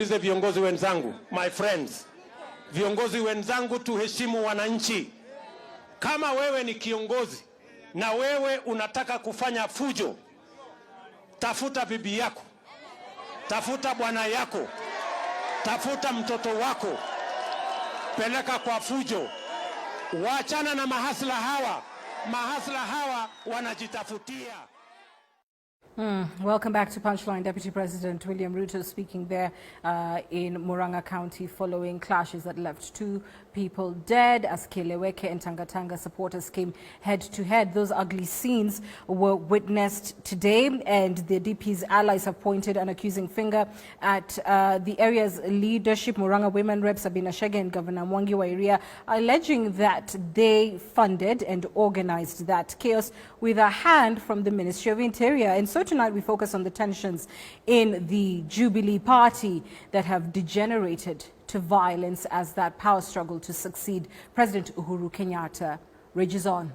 Viongozi wenzangu, my friends, viongozi wenzangu, tuheshimu wananchi. Kama wewe ni kiongozi na wewe unataka kufanya fujo, tafuta bibi yako, tafuta bwana yako, tafuta mtoto wako, peleka kwa fujo. Waachana na mahasla hawa. Mahasla hawa wanajitafutia. Welcome back to Punchline. Deputy President William Ruto speaking there in Murang'a County following clashes that left 2 people dead as Keleweke and Tangatanga supporters came head-to-head. Those ugly scenes were witnessed today, and the DP's allies have pointed an accusing finger at the area's leadership. Murang'a women rep Sabina Shege and Governor Mwangi wa Iria, alleging that they funded and organized that chaos with a hand from the Ministry of Interior. And so tonight we focus on the tensions in the Jubilee Party that have degenerated to violence as that power struggle to succeed President Uhuru Kenyatta rages on.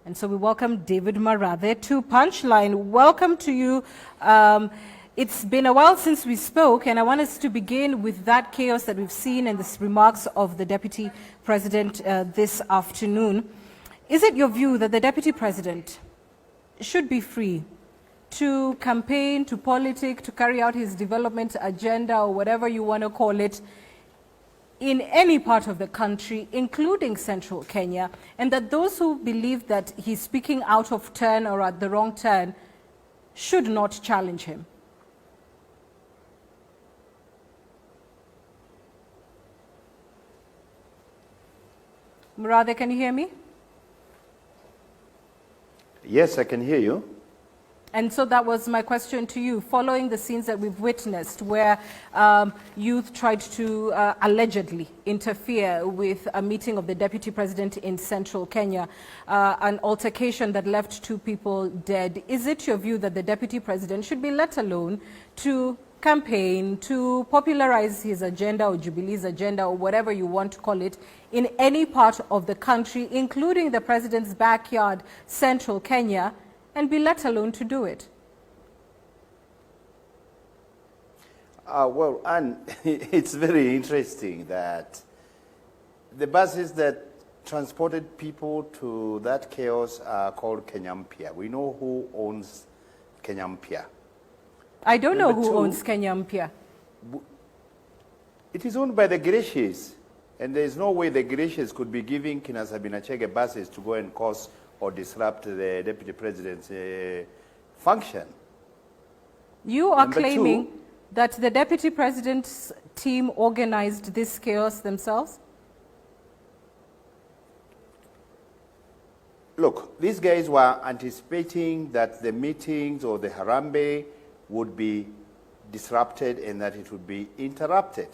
And so we welcome David Murathe to Punchline. Welcome to you. It's been a while since we spoke, and I want us to begin with that chaos that we've seen and the remarks of the Deputy President this afternoon. Is it your view that the Deputy President should be free to campaign, to politic, to carry out his development agenda or whatever you want to call it in any part of the country, including central Kenya, and that those who believe that he's speaking out of turn or at the wrong turn should not challenge him? Murathe, can you hear me? Yes, I can hear you. And so that was my question to you. Following the scenes that we've witnessed where youth tried to allegedly interfere with a meeting of the Deputy President in central Kenya, an altercation that left 2 people dead, is it your view that the Deputy President should be let alone to campaign, to popularize his agenda or Jubilee's agenda or whatever you want to call it in any part of the country, including the President's backyard, central Kenya, and be let alone to do it? Well, and it's very interesting that the buses that transported people to that chaos are called Kenyampia. We know who owns Kenyampia. I don't know who owns Kenyampia. It is owned by the Grecians, and there is no way the Grecians could be giving Kina Sabina Chege buses to go and cause or disrupt the Deputy President's function. You are claiming that the Deputy President's team organized this chaos themselves? Look, these guys were anticipating that the meetings or the Harambee would be disrupted and that it would be interrupted.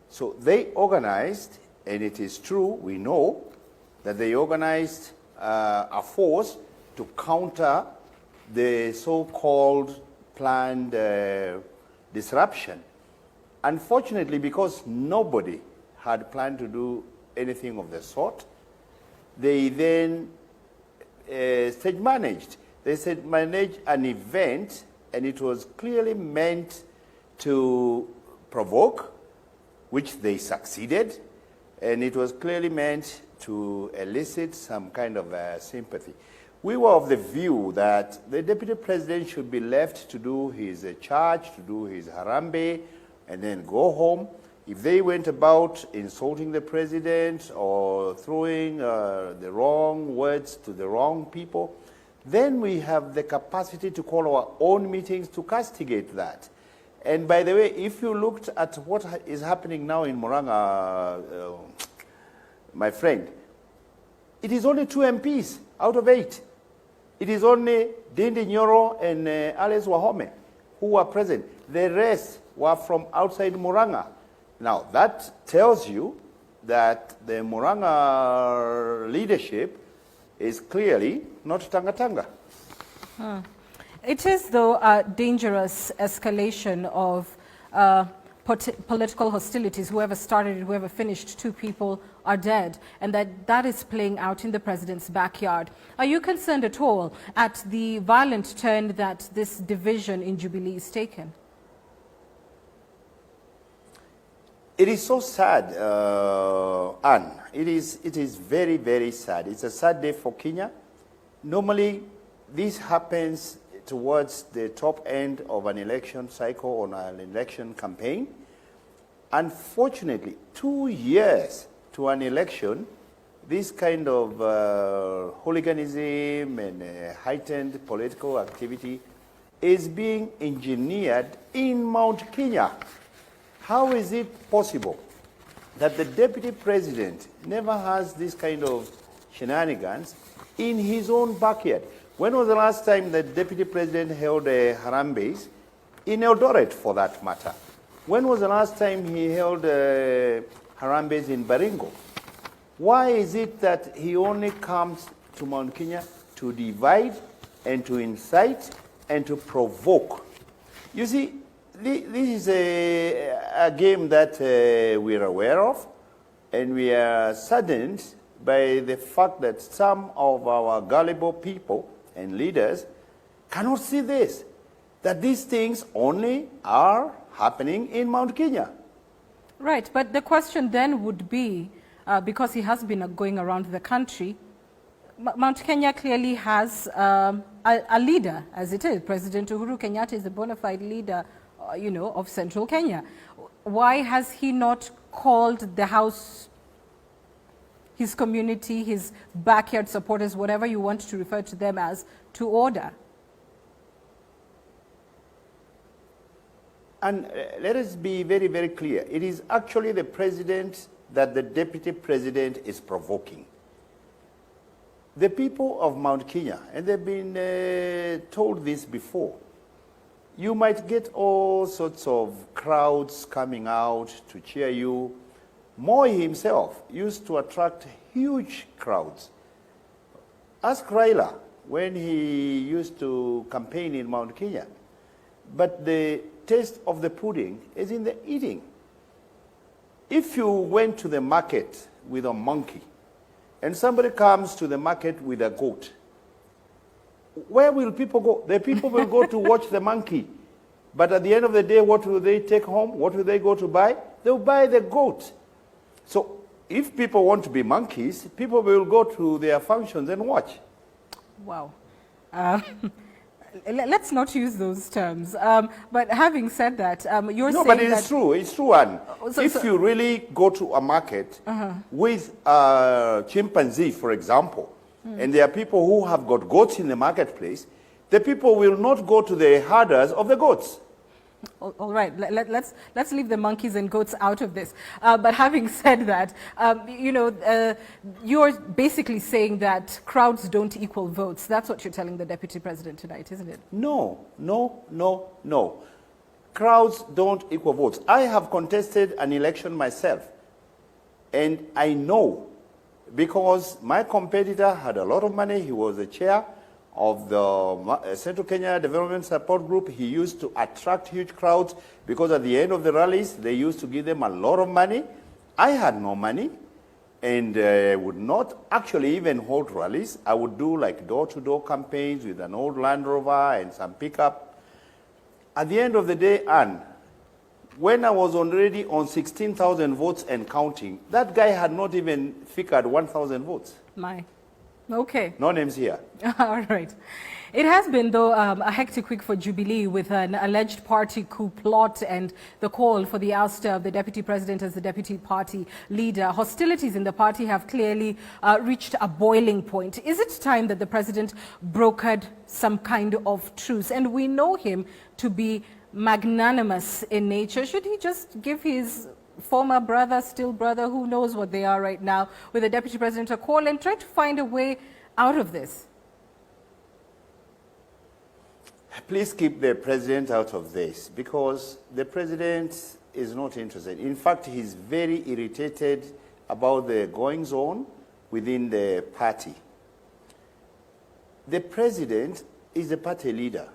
So they organized, and it is true, we know, that they organized a force to counter the so-called planned disruption. Unfortunately, because nobody had planned to do anything of the sort, they then stage managed. They stage managed an event, and it was clearly meant to provoke, which they succeeded, and it was clearly meant to elicit some kind of sympathy. We were of the view that the Deputy President should be left to do his charge, to do his Harambee, and then go home. If they went about insulting the President or throwing the wrong words to the wrong people, then we have the capacity to call our own meetings to castigate that. And by the way, if you looked at what is happening now in Murang'a, my friend, it is only 2 MPs out of 8. It is only Dindi Nyoro and Alice Wahome who were present. The rest were from outside Murang'a. Now, that tells you that the Murang'a leadership is clearly not Tangatanga. It is, though, a dangerous escalation of political hostilities. Whoever started it, whoever finished, 2 people are dead, and that is playing out in the President's backyard. Are you concerned at all at the violent turn that this division in Jubilee is taken? It is so sad, Anne. It is very, very sad. It's a sad day for Kenya. Normally, this happens towards the top end of an election cycle or an election campaign. Unfortunately, 2 years to an election, this kind of hooliganism and heightened political activity is being engineered in Mount Kenya. How is it possible that the deputy president never has this kind of shenanigans in his own backyard? When was the last time the deputy president held Harambes in Eldoret, for that matter? When was the last time he held Harambes in Baringo? Why is it that he only comes to Mount Kenya to divide and to incite and to provoke? You see, this is a game that we're aware of, and we are saddened by the fact that some of our gullible people and leaders cannot see this, that these things only are happening in Mount Kenya. Right, but the question then would be, because he has been going around the country, Mount Kenya clearly has a leader, as it is. President Uhuru Kenyatta is a bona fide leader, of central Kenya. Why has he not called the house, his community, his backyard supporters, whatever you want to refer to them as, to order? And let us be very, very clear. It is actually the president that the deputy president is provoking. The people of Mount Kenya, and they've been told this before, you might get all sorts of crowds coming out to cheer you. Moi himself used to attract huge crowds. Ask Raila when he used to campaign in Mount Kenya. But the taste of the pudding is in the eating. If you went to the market with a monkey and somebody comes to the market with a goat, where will people go? The people will go to watch the monkey. But at the end of the day, what will they take home? What will they go to buy? They'll buy the goat. So if people want to be monkeys, people will go to their functions and watch. Wow. Let's not use those terms. But having said that, you're saying that... No, but it's true. It's true, Anne. If you really go to a market with a chimpanzee, for example, and there are people who have got goats in the marketplace, the people will not go to the herders of the goats. All right, let's leave the monkeys and goats out of this. But having said that, you're basically saying that crowds don't equal votes. That's what you're telling the deputy president tonight, isn't it? No. Crowds don't equal votes. I have contested an election myself, and I know, because my competitor had a lot of money. He was the chair of the Central Kenya Development Support Group. He used to attract huge crowds because at the end of the rallies, they used to give them a lot of money. I had no money and would not actually even hold rallies. I would do like door-to-door campaigns with an old Land Rover and some pickup. At the end of the day, Anne, when I was already on 16,000 votes and counting, that guy had not even figured 1,000 votes. My. Okay. No names here. All right. It has been, though, a hectic week for Jubilee, with an alleged party coup plot and the call for the ouster of the deputy president as the deputy party leader. Hostilities in the party have clearly reached a boiling point. Is it time that the president brokered some kind of truce? And we know him to be magnanimous in nature. Should he just give his former brother, still brother, who knows what they are right now, with the deputy president a call and try to find a way out of this? Please keep the president out of this, because the president is not interested. In fact, he's very irritated about the goings-on within the party. The president is the party leader,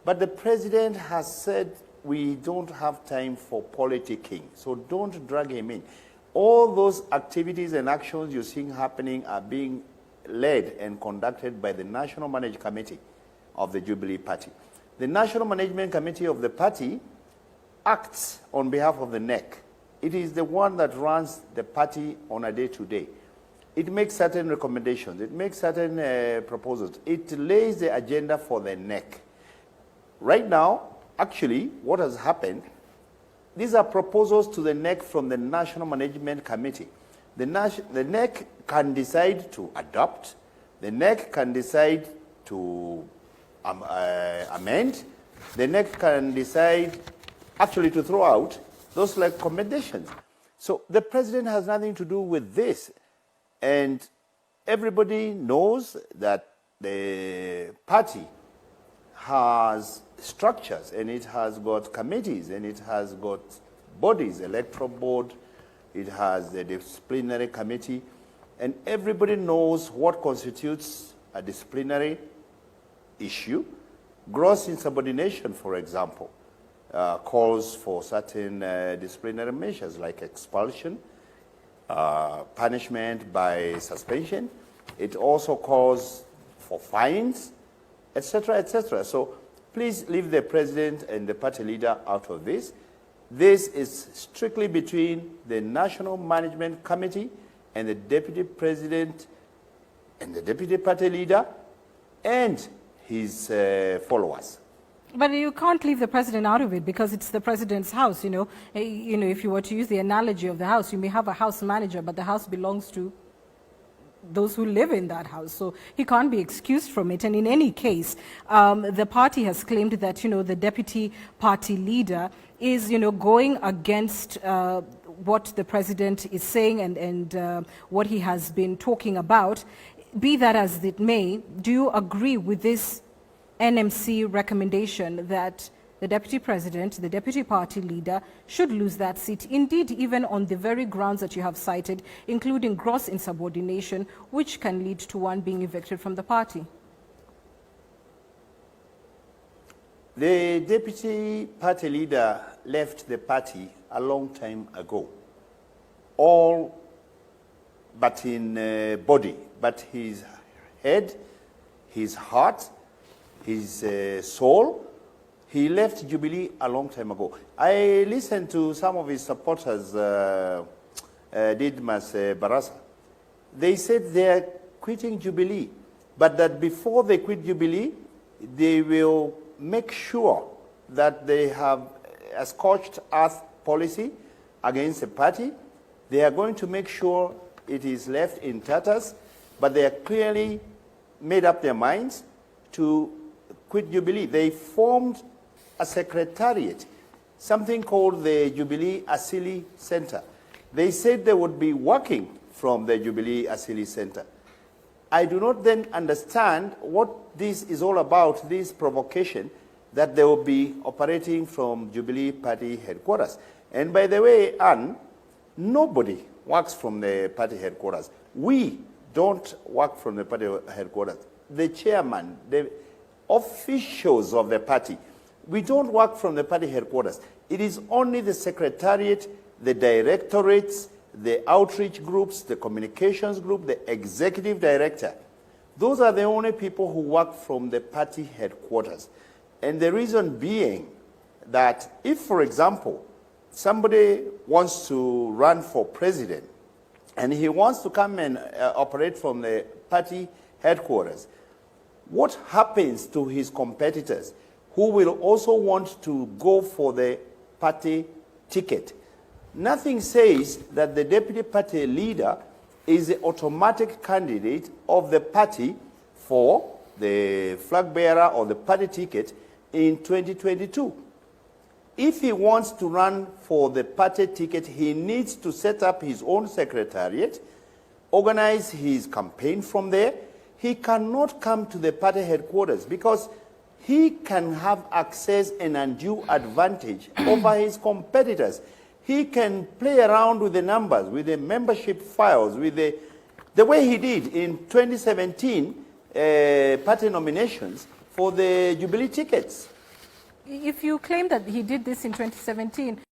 but the president has said we don't have time for politicking, so don't drag him in. All those activities and actions you're seeing happening are being led and conducted by the National Management Committee of the Jubilee Party. The National Management Committee of the party acts on behalf of the NEC. it is the one that runs the party on a day-to-day. It makes certain recommendations. It makes certain proposals. It lays the agenda for the NEC. Right now, actually, what has happened, these are proposals to the NEC from the National Management Committee. The NEC can decide to adopt. The NEC can decide to amend. The NEC can decide actually to throw out those recommendations. So the president has nothing to do with this. And everybody knows that the party has structures, and it has got committees, and it has got bodies, electoral board, it has the disciplinary committee, and everybody knows what constitutes a disciplinary issue. Gross insubordination, for example, calls for certain disciplinary measures like expulsion, punishment by suspension. It also calls for fines, etc., etc. So please leave the president and the party leader out of this. This is strictly between the National Management Committee and the deputy president and the deputy party leader and his followers. But you can't leave the president out of it because it's the president's house, you know. If you were to use the analogy of the house, you may have a house manager, but the house belongs to those who live in that house. So he can't be excused from it. And in any case, the party has claimed that, the deputy party leader is, going against what the president is saying and what he has been talking about. Be that as it may, do you agree with this NMC recommendation that the deputy president, the deputy party leader, should lose that seat, indeed even on the very grounds that you have cited, including gross insubordination, which can lead to one being evicted from the party? The deputy party leader left the party a long time ago, all but in body, but his head, his heart, his soul, he left Jubilee a long time ago. I listened to some of his supporters, Didmas Barasa. They said they are quitting Jubilee, but that before they quit Jubilee, they will make sure that they have a scorched earth policy against the party. They are going to make sure it is left in tatters, but they are clearly made up their minds to quit Jubilee. They formed a secretariat, something called the Jubilee Asili Center. They said they would be working from the Jubilee Asili Center. I do not then understand what this is all about, this provocation, that they will be operating from Jubilee Party headquarters. And by the way, Anne, nobody works from the party headquarters. We don't work from the party headquarters. The chairman, the officials of the party, we don't work from the party headquarters. It is only the secretariat, the directorates, the outreach groups, the communications group, the executive director. Those are the only people who work from the party headquarters. And the reason being that if, for example, somebody wants to run for president and he wants to come and operate from the party headquarters, what happens to his competitors who will also want to go for the party ticket? Nothing says that the deputy party leader is the automatic candidate of the party for the flag bearer or the party ticket in 2022. If he wants to run for the party ticket, he needs to set up his own secretariat, organize his campaign from there. He cannot come to the party headquarters because he can have access and undue advantage over his competitors. He can play around with the numbers, with the membership files, with the way he did in 2017 party nominations for the Jubilee tickets. If you claim that he did this in 2017,